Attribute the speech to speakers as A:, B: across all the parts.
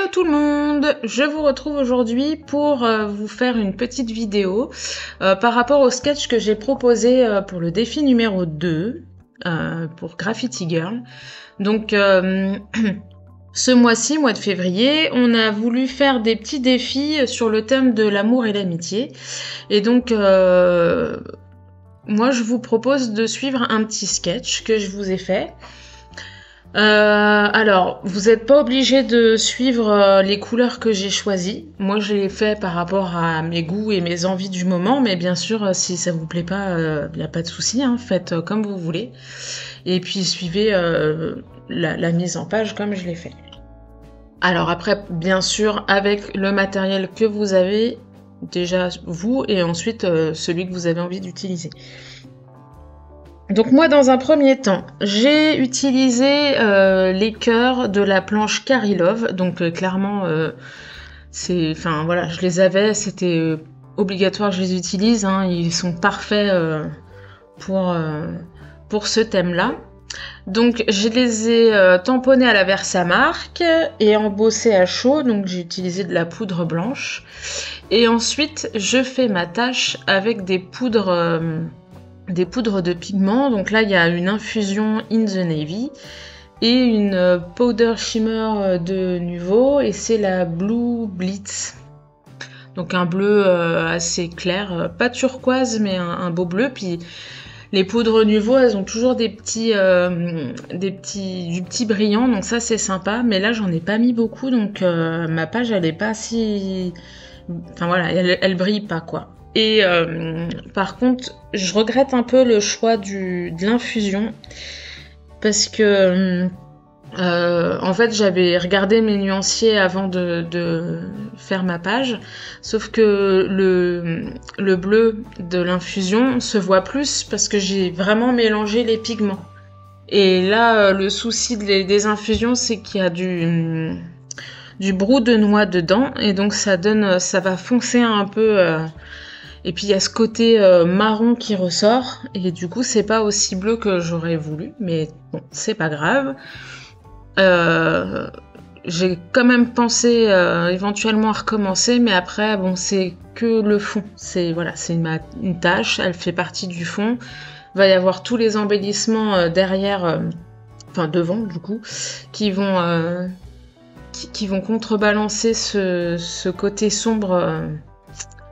A: Hello tout le monde, je vous retrouve aujourd'hui pour vous faire une petite vidéo par rapport au sketch que j'ai proposé pour le défi numéro 2 pour Graffiti Girl. Donc ce mois-ci, mois de février, on a voulu faire des petits défis sur le thème de l'amour et l'amitié. Et donc moi je vous propose de suivre un petit sketch que je vous ai fait. Alors, vous n'êtes pas obligé de suivre les couleurs que j'ai choisies. Moi, je l'ai fait par rapport à mes goûts et mes envies du moment, mais bien sûr, si ça vous plaît pas, y a pas de souci, hein, faites comme vous voulez. Et puis suivez la mise en page comme je l'ai fait. Alors après, bien sûr, avec le matériel que vous avez, déjà vous, et ensuite celui que vous avez envie d'utiliser. Donc moi, dans un premier temps, j'ai utilisé les cœurs de la planche Carilove. Donc clairement, voilà, je les avais, c'était obligatoire que je les utilise. Hein, ils sont parfaits pour ce thème-là. Donc je les ai tamponnés à la Versamark et embossés à chaud. Donc j'ai utilisé de la poudre blanche. Et ensuite, je fais ma tâche avec des poudres de pigments. Donc là, il y a une infusion In the Navy et une powder shimmer de Nuvo, et c'est la Blue Blitz. Donc un bleu assez clair, pas turquoise, mais un beau bleu. Puis les poudres Nuvo, elles ont toujours du petit brillant, donc ça c'est sympa. Mais là, j'en ai pas mis beaucoup, donc ma page, elle est pas si... Enfin voilà, elle brille pas, quoi. Et par contre, je regrette un peu le choix de l'infusion parce que en fait, j'avais regardé mes nuanciers avant de faire ma page, sauf que le bleu de l'infusion se voit plus parce que j'ai vraiment mélangé les pigments. Et là, le souci des infusions, c'est qu'il y a du brou de noix dedans, et donc ça va foncer un peu... Et puis il y a ce côté marron qui ressort, et du coup c'est pas aussi bleu que j'aurais voulu, mais bon, c'est pas grave. J'ai quand même pensé éventuellement à recommencer, mais après bon, c'est que le fond. C'est une tâche, elle fait partie du fond. Il va y avoir tous les embellissements derrière, enfin devant du coup, qui vont contrebalancer ce côté sombre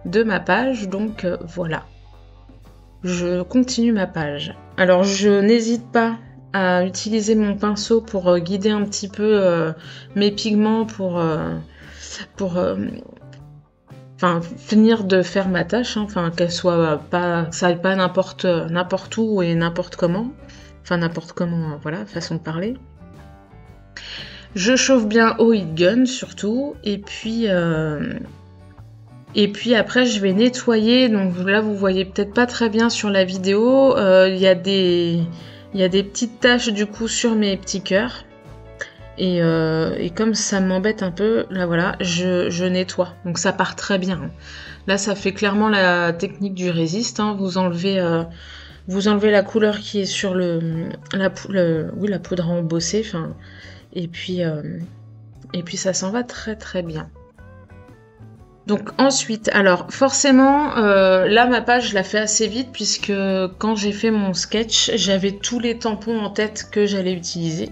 A: de ma page, donc voilà. Je continue ma page. Alors je n'hésite pas à utiliser mon pinceau pour guider un petit peu mes pigments pour finir de faire ma tâche, hein, qu'elle soit pas, ça aille pas n'importe où et n'importe comment. Enfin n'importe comment, voilà, façon de parler. Je chauffe bien au heat gun surtout, et puis après, je vais nettoyer. Donc là, vous voyez peut-être pas très bien sur la vidéo. Il y a des petites taches du coup sur mes petits cœurs. Et comme ça m'embête un peu, là voilà, je nettoie. Donc ça part très bien. Là, ça fait clairement la technique du résiste. Hein. Vous enlevez la couleur qui est sur la poudre embossée. Et puis ça s'en va très très bien. Donc ensuite, alors forcément, là ma page je la fais assez vite puisque quand j'ai fait mon sketch, j'avais tous les tampons en tête que j'allais utiliser.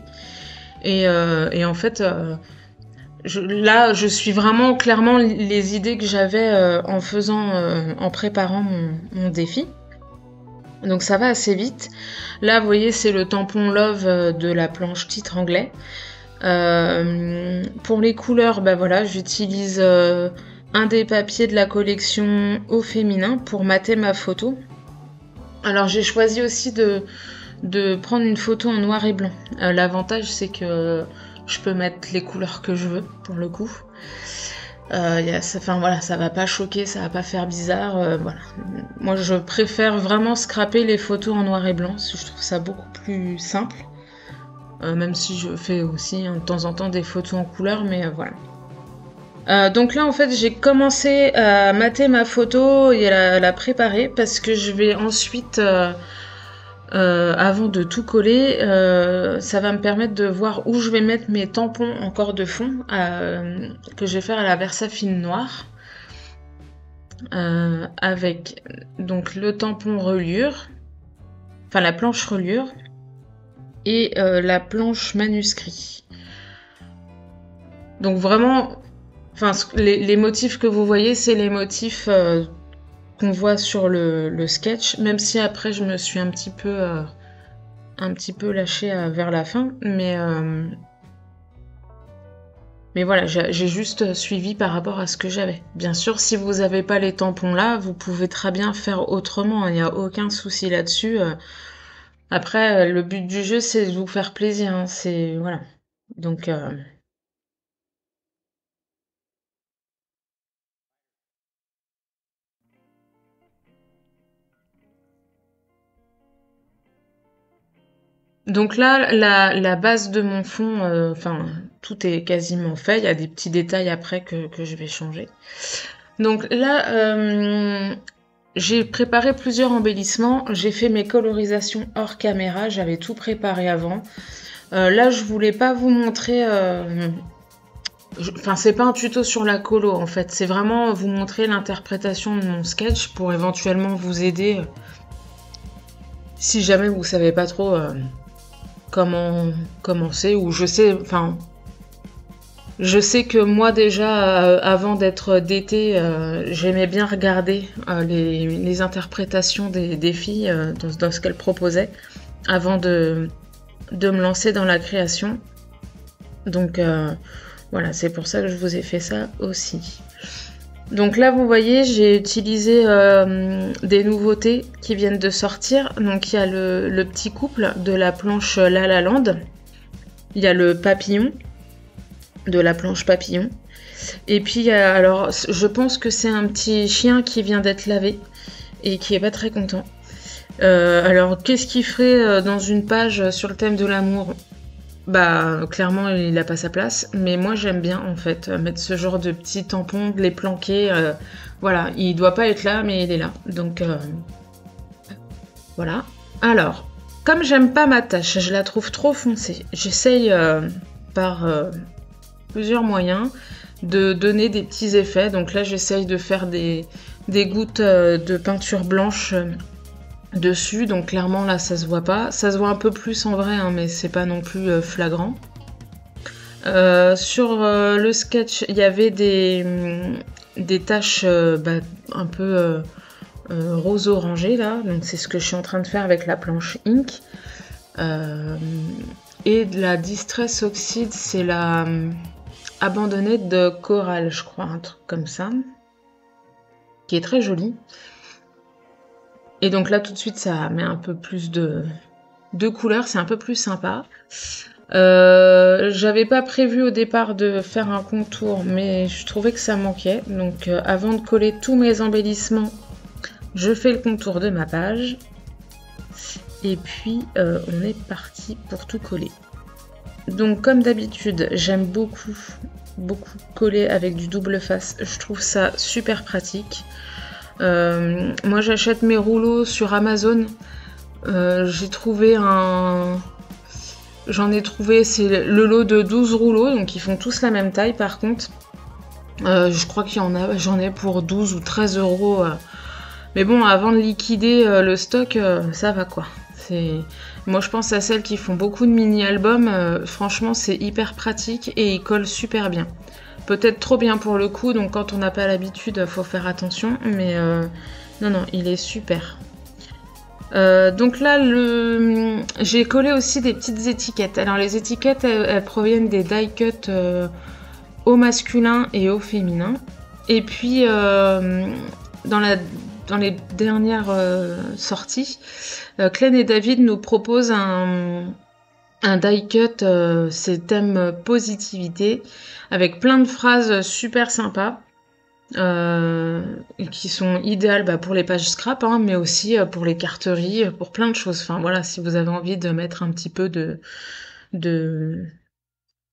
A: Et en fait, je suis vraiment clairement les idées que j'avais en préparant mon défi. Donc ça va assez vite. Là, vous voyez, c'est le tampon Love de la planche titre anglais. Pour les couleurs, voilà, j'utilise... un des papiers de la collection Au Féminin pour mater ma photo. Alors j'ai choisi aussi de prendre une photo en noir et blanc. L'avantage c'est que je peux mettre les couleurs que je veux pour le coup. Ça va pas choquer, ça va pas faire bizarre. Voilà. Moi je préfère vraiment scraper les photos en noir et blanc, parce que je trouve ça beaucoup plus simple. Même si je fais aussi de temps en temps des photos en couleur, mais voilà. Donc là en fait j'ai commencé à mater ma photo et à la préparer parce que je vais ensuite avant de tout coller, ça va me permettre de voir où je vais mettre mes tampons encore de fond que je vais faire à la Versafine noire avec donc le tampon reliure, enfin la planche reliure et la planche manuscrit. Donc vraiment, enfin les motifs que vous voyez, c'est les motifs qu'on voit sur le sketch, même si après je me suis un petit peu lâchée vers la fin, mais voilà, j'ai juste suivi par rapport à ce que j'avais. Bien sûr, si vous n'avez pas les tampons là, vous pouvez très bien faire autrement, il n'y a aucun souci là-dessus. Après, le but du jeu, c'est de vous faire plaisir, hein, c'est... Voilà. Donc... Donc là, la base de mon fond, enfin, tout est quasiment fait. Il y a des petits détails après que je vais changer. Donc là, j'ai préparé plusieurs embellissements. J'ai fait mes colorisations hors caméra. J'avais tout préparé avant. Là, je voulais pas vous montrer... Enfin, c'est pas un tuto sur la colo, en fait. C'est vraiment vous montrer l'interprétation de mon sketch pour éventuellement vous aider si jamais vous savez pas trop comment commencer, ou je sais, enfin, je sais que moi déjà, avant d'être DT, j'aimais bien regarder les interprétations des filles dans ce qu'elles proposaient avant de me lancer dans la création. Donc voilà, c'est pour ça que je vous ai fait ça aussi. Donc là, vous voyez, j'ai utilisé des nouveautés qui viennent de sortir. Donc il y a le petit couple de la planche La La Land. Il y a le papillon de la planche papillon. Et puis, alors, je pense que c'est un petit chien qui vient d'être lavé et qui est pas très content. Alors, qu'est-ce qu'il ferait dans une page sur le thème de l'amour? Bah, clairement, il a pas sa place. Mais moi, j'aime bien, en fait, mettre ce genre de petits tampons, de les planquer. Voilà, il doit pas être là, mais il est là. Donc, voilà. Alors, comme j'aime pas ma tâche, je la trouve trop foncée. J'essaye par plusieurs moyens de donner des petits effets. Donc là, j'essaye de faire des gouttes de peinture blanche dessus. Donc clairement, là, ça se voit pas. Ça se voit un peu plus en vrai, hein, mais c'est pas non plus flagrant. Sur le sketch, il y avait des taches un peu rose-orangé, là. Donc c'est ce que je suis en train de faire avec la planche ink. Et de la Distress Oxide, c'est la abandonnée de Coral, je crois, un truc comme ça, qui est très jolie. Et donc là, tout de suite, ça met un peu plus de couleurs, c'est un peu plus sympa. J'avais pas prévu au départ de faire un contour, mais je trouvais que ça manquait. Donc avant de coller tous mes embellissements, je fais le contour de ma page. Et puis, on est parti pour tout coller. Donc comme d'habitude, j'aime beaucoup coller avec du double face. Je trouve ça super pratique. Moi j'achète mes rouleaux sur Amazon. J'ai trouvé J'en ai trouvé, c'est le lot de 12 rouleaux, donc ils font tous la même taille par contre. Je crois j'en ai pour 12 ou 13 euros. Mais bon, avant de liquider le stock, ça va quoi. Moi je pense à celles qui font beaucoup de mini-albums, franchement c'est hyper pratique et ils collent super bien. Peut-être trop bien pour le coup, donc quand on n'a pas l'habitude, faut faire attention, mais non, il est super. Donc là, j'ai collé aussi des petites étiquettes. Alors les étiquettes, elles proviennent des die cuts au masculin et au féminin. Et puis, dans les dernières sorties, Klein et David nous proposent un die cut, c'est thème positivité, avec plein de phrases super sympas. Qui sont idéales pour les pages scrap, hein, mais aussi pour les carteries, pour plein de choses. Enfin voilà, si vous avez envie de mettre un petit peu de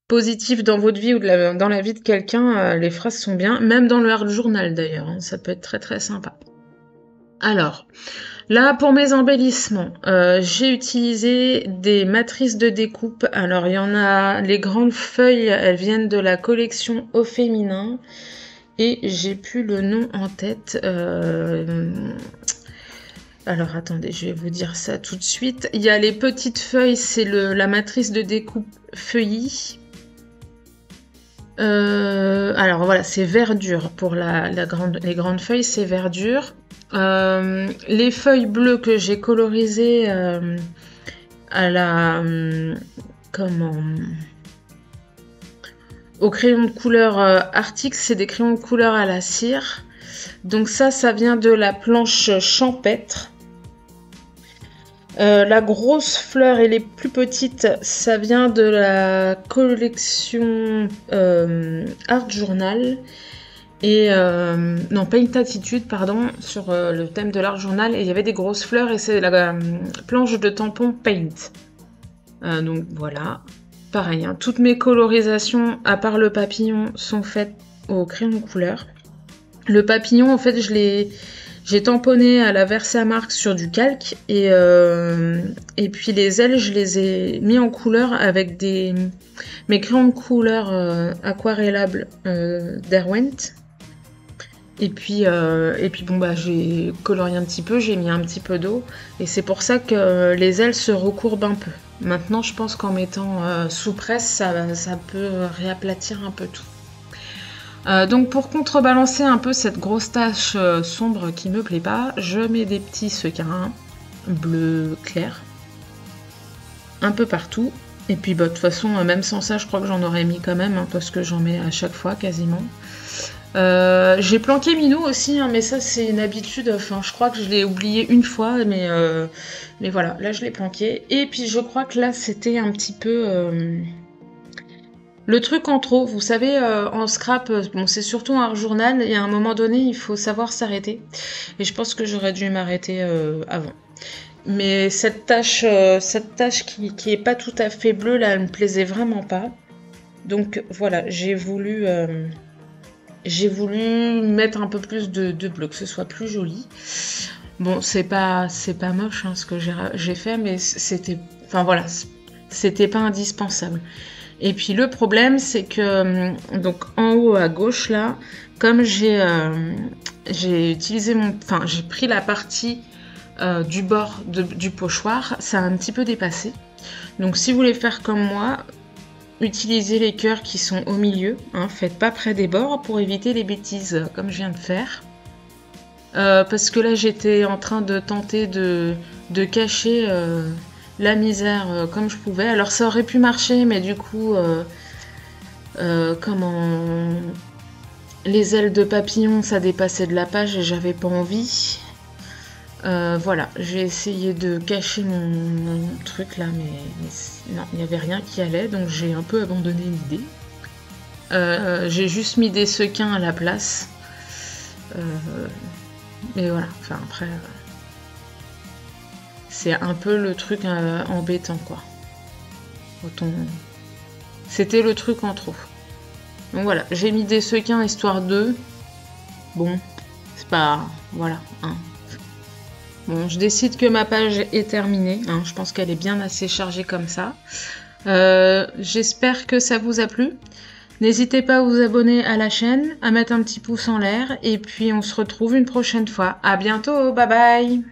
A: positif dans votre vie ou dans la vie de quelqu'un, les phrases sont bien, même dans le hard journal d'ailleurs, hein, ça peut être très très sympa. Alors, là, pour mes embellissements, j'ai utilisé des matrices de découpe. Alors, il y en a, les grandes feuilles, elles viennent de la collection Au Féminin. Et j'ai plus le nom en tête. Alors, attendez, je vais vous dire ça tout de suite. Il y a les petites feuilles, c'est la matrice de découpe feuillie. Alors voilà, c'est verdure pour les grandes feuilles, c'est verdure. Les feuilles bleues que j'ai colorisées à la comment au crayon de couleur Arctic, c'est des crayons de couleur à la cire. Donc ça vient de la planche champêtre. La grosse fleur et les plus petites, ça vient de la collection Art Journal. Et non, Paint Attitude, pardon, sur le thème de l'Art Journal. Et il y avait des grosses fleurs et c'est la planche de tampon Paint. Donc voilà. Pareil, hein, toutes mes colorisations, à part le papillon, sont faites au crayon de couleur. Le papillon, en fait, j'ai tamponné à la Versamark sur du calque et puis les ailes, je les ai mis en couleur avec mes crayons de couleur aquarellables Derwent. Et puis bon bah j'ai colorié un petit peu, j'ai mis un petit peu d'eau et c'est pour ça que les ailes se recourbent un peu. Maintenant, je pense qu'en mettant sous presse, ça peut réaplatir un peu tout. Donc pour contrebalancer un peu cette grosse tache sombre qui me plaît pas, je mets des petits sequins bleu clair un peu partout. Et puis bah, de toute façon, même sans ça, je crois que j'en aurais mis quand même, hein, parce que j'en mets à chaque fois quasiment. J'ai planqué Minou aussi, hein, mais ça c'est une habitude, enfin je crois que je l'ai oublié une fois, mais voilà, là je l'ai planqué. Et puis je crois que là c'était un petit peu... le truc en trop, vous savez, en scrap, bon c'est surtout un journal, et à un moment donné il faut savoir s'arrêter. Et je pense que j'aurais dû m'arrêter avant. Mais cette tache qui est pas tout à fait bleue, là, elle me plaisait vraiment pas. Donc voilà, j'ai voulu mettre un peu plus de bleu, que ce soit plus joli. Bon, c'est pas moche hein, ce que j'ai fait, mais c'était pas indispensable. Et puis le problème, c'est que donc en haut à gauche là, comme j'ai utilisé j'ai pris la partie du bord du pochoir, ça a un petit peu dépassé. Donc si vous voulez faire comme moi, utilisez les cœurs qui sont au milieu, hein, faites pas près des bords pour éviter les bêtises comme je viens de faire. Parce que là j'étais en train de tenter de cacher la misère comme je pouvais. Alors ça aurait pu marcher, mais du coup, les ailes de papillon, ça dépassait de la page et j'avais pas envie. Voilà, j'ai essayé de cacher mon truc là, mais non, il n'y avait rien qui allait, donc j'ai un peu abandonné l'idée. J'ai juste mis des sequins à la place. Mais voilà, enfin après... c'est un peu le truc embêtant, quoi. C'était le truc en trop. Donc voilà, j'ai mis des sequins histoire de... Bon, c'est pas... Voilà, hein. Bon, je décide que ma page est terminée. Hein, je pense qu'elle est bien assez chargée comme ça. J'espère que ça vous a plu. N'hésitez pas à vous abonner à la chaîne, à mettre un petit pouce en l'air. Et puis on se retrouve une prochaine fois. À bientôt, bye bye!